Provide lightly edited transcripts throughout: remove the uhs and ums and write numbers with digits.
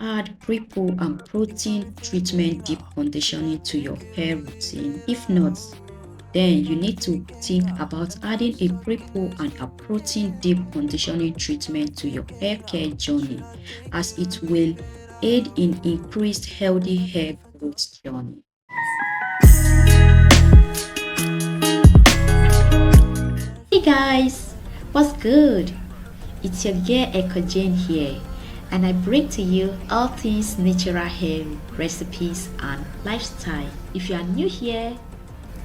add PREPOO and protein treatment deep conditioning to your hair routine? If not, then you need to think about adding a PREPOO and a protein deep conditioning treatment to your hair care journey, as it will aid in increased healthy hair growth journey. Hey guys, what's good? It's your girl Jane here, and I bring to you all things natural hair recipes and lifestyle. If you are new here,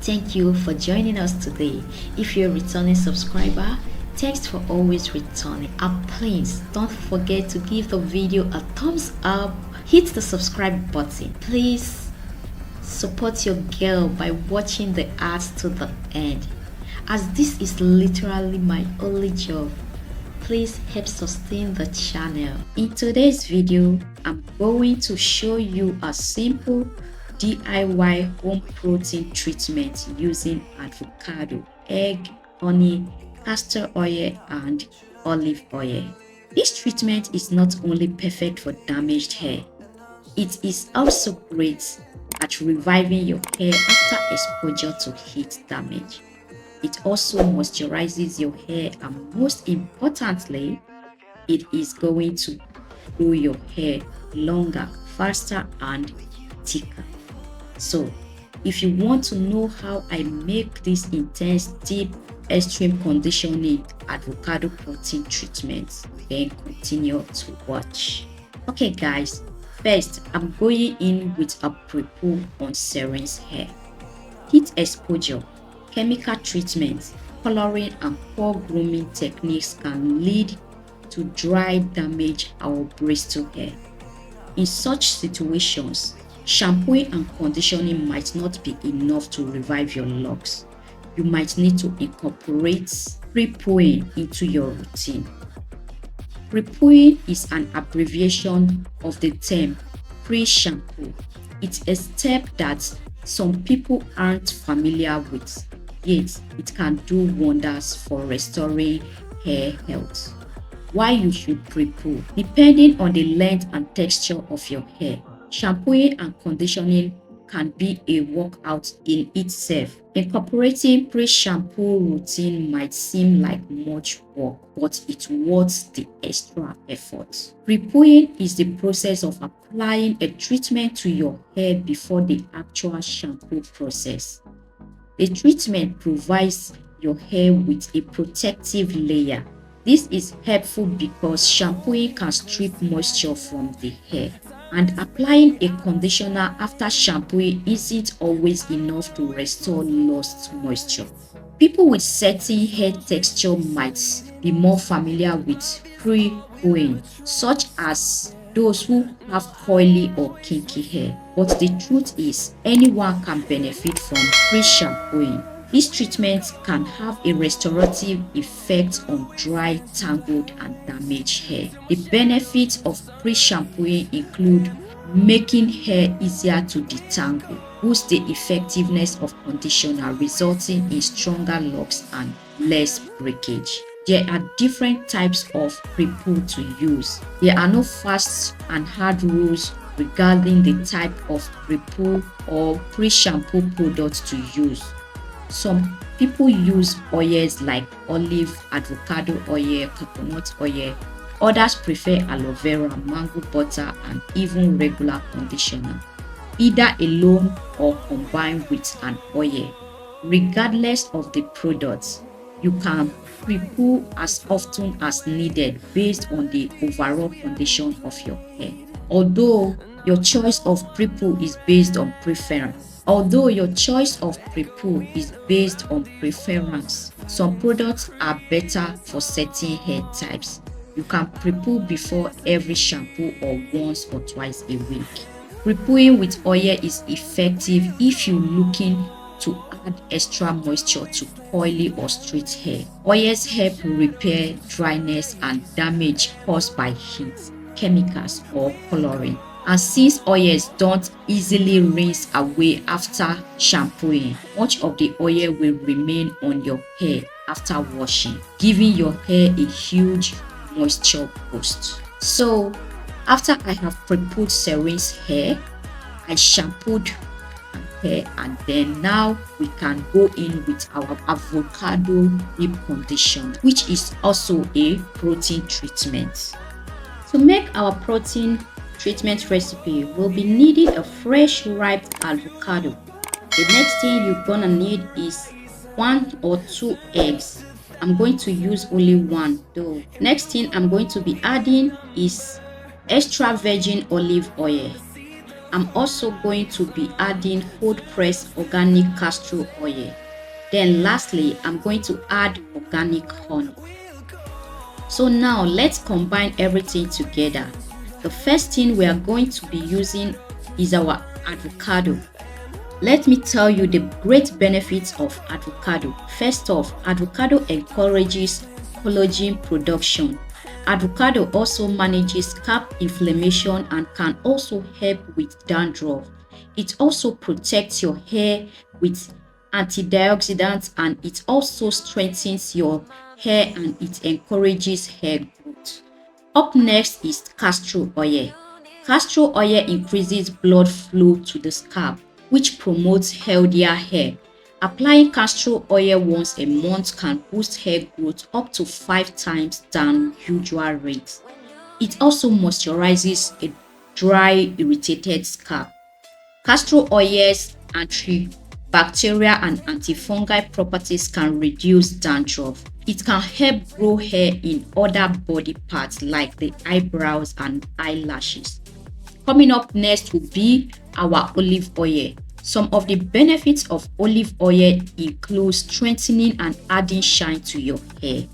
thank you for joining us today. If you're a returning subscriber, thanks for always returning. And please don't forget to give the video a thumbs up, hit the subscribe button. Please support your girl by watching the ads to the end, as this is literally my only job. Please help sustain the channel. In today's video, I'm going to show you a simple DIY home protein treatment using avocado, egg, honey, castor oil, and olive oil. This treatment is not only perfect for damaged hair, it is also great at reviving your hair after exposure to heat damage. It also moisturizes your hair, and most importantly, it is going to grow your hair longer, faster, and thicker. So, if you want to know how I make this intense, deep, extreme conditioning avocado protein treatment, then continue to watch. Okay guys, first I'm going in with a PREPOO on Seren's hair. Heat exposure, chemical treatment, coloring, and poor grooming techniques can lead to dry, damaged, or bristle hair. In such situations, shampooing and conditioning might not be enough to revive your locks. You might need to incorporate PREPOOing into your routine. PREPOOing is an abbreviation of the term pre-shampoo. It's a step that some people aren't familiar with, yet it can do wonders for restoring hair health. Why you should PREPOO? Depending on the length and texture of your hair, shampooing and conditioning can be a workout in itself. Incorporating pre-shampoo routine might seem like much work, but it's worth the extra effort. PREPOOing is the process of applying a treatment to your hair before the actual shampoo process. The treatment provides your hair with a protective layer. This is helpful because shampooing can strip moisture from the hair, and applying a conditioner after shampooing isn't always enough to restore lost moisture. People with certain hair texture might be more familiar with pre-pooing, such as those who have coily or kinky hair. But the truth is, anyone can benefit from pre-shampooing. This treatment can have a restorative effect on dry, tangled, and damaged hair. The benefits of pre-shampooing include making hair easier to detangle, boost the effectiveness of conditioner, resulting in stronger locks and less breakage. There are different types of PREPOO to use. There are no fast and hard rules regarding the type of PREPOO or pre-shampoo products to use. Some people use oils like olive, avocado oil, coconut oil. Others prefer aloe vera, mango butter, and even regular conditioner, either alone or combined with an oil. Regardless of the products, you can PREPOO as often as needed based on the overall condition of your hair. Although your choice of PREPOO is based on preference, some products are better for certain hair types. You can PREPOO before every shampoo or once or twice a week. PREPOOing with oil is effective if you're looking to add extra moisture to coily or straight hair. Oils help repair dryness and damage caused by heat, chemicals, or coloring. And since oils don't easily rinse away after shampooing, much of the oil will remain on your hair after washing, giving your hair a huge moisture boost. So After I have pre-put Serene's hair, I shampooed her hair, and then now we can go in with our avocado deep conditioner, which is also a protein treatment. To make our protein treatment recipe, we'll be needing a fresh ripe avocado. The next thing you're gonna need is 1 or 2 eggs. I'm going to use only 1 though. Next thing I'm going to be adding is extra virgin olive oil. I'm also going to be adding cold pressed organic castor oil. Then lastly, I'm going to add organic honey. So now let's combine everything together. The first thing we are going to be using is our avocado. Let me tell you the great benefits of avocado. First off, avocado encourages collagen production. Avocado also manages scalp inflammation and can also help with dandruff. It also protects your hair with antioxidants, and it also strengthens your hair and it encourages hair growth. Up next is castor oil. Castor oil increases blood flow to the scalp, which promotes healthier hair. Applying castor oil once a month can boost hair growth up to 5 times than usual rates. It also moisturizes a dry, irritated scalp. Castor oil's antibacterial and antifungal properties can reduce dandruff. It can help grow hair in other body parts like the eyebrows and eyelashes. Coming up next will be our olive oil. Some of the benefits of olive oil include strengthening and adding shine to your hair.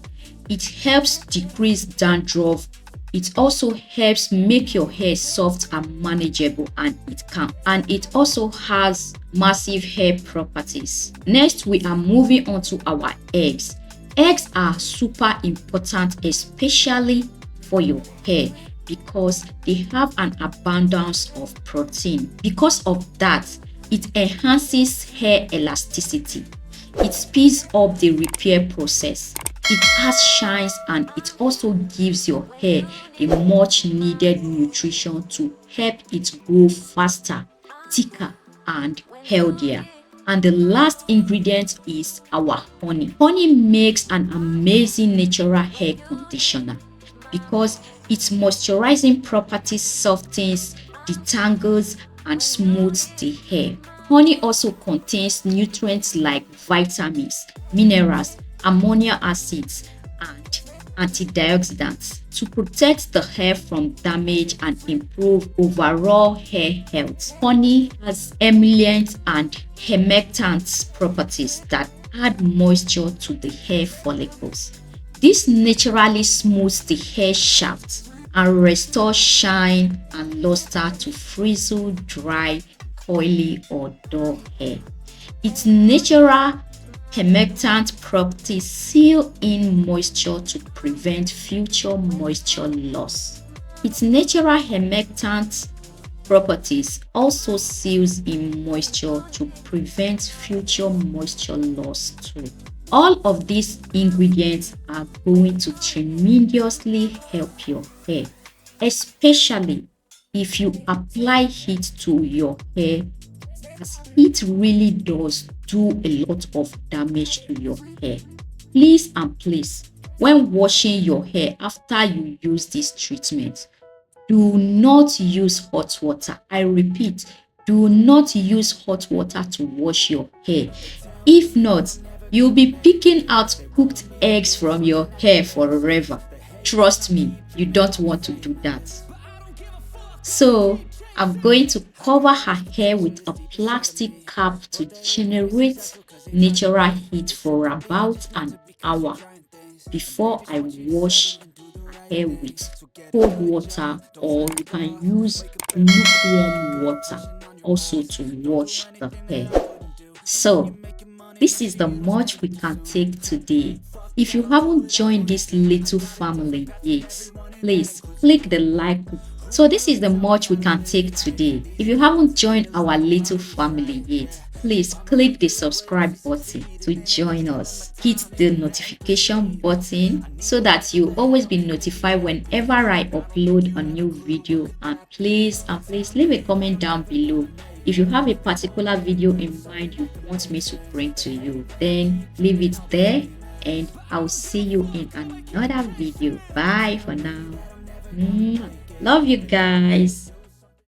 It helps decrease dandruff. It also helps make your hair soft and manageable, and it also has massive hair properties. Next, we are moving on to our eggs. Eggs are super important, especially for your hair, because they have an abundance of protein. Because of that, it enhances hair elasticity. It speeds up the repair process. It has shines, and it also gives your hair the much needed nutrition to help it grow faster, thicker, and healthier. And the last ingredient is our honey. Honey makes an amazing natural hair conditioner because its moisturizing properties softens, detangles, and smooths the hair. Honey also contains nutrients like vitamins, minerals, amino acids, and antioxidants to protect the hair from damage and improve overall hair health. Honey has emollient and humectant properties that add moisture to the hair follicles. This naturally smooths the hair shaft and restores shine and luster to frizzled, dry, coily, or dull hair. Its natural humectant properties seal in moisture to prevent future moisture loss. Its natural humectant properties also seals in moisture to prevent future moisture loss too. All of these ingredients are going to tremendously help your hair, especially if you apply heat to your hair, as heat really does do a lot of damage to your hair. Please and please, when washing your hair after you use this treatment, do not use hot water. I repeat, do not use hot water to wash your hair. If not, you'll be picking out cooked eggs from your hair forever. Trust me, you don't want to do that. So, I'm going to cover her hair with a plastic cap to generate natural heat for about an hour before I wash her hair with cold water, or you can use lukewarm water also to wash the hair. So, this is the much we can take today. If you haven't joined this little family yet, please click the like button. So this is the much we can take today. If you haven't joined our little family yet, please click the subscribe button to join us. Hit the notification button so that you'll always be notified whenever I upload a new video. And please leave a comment down below. If you have a particular video in mind you want me to bring to you, then leave it there and I'll see you in another video. Bye for now. Love you guys.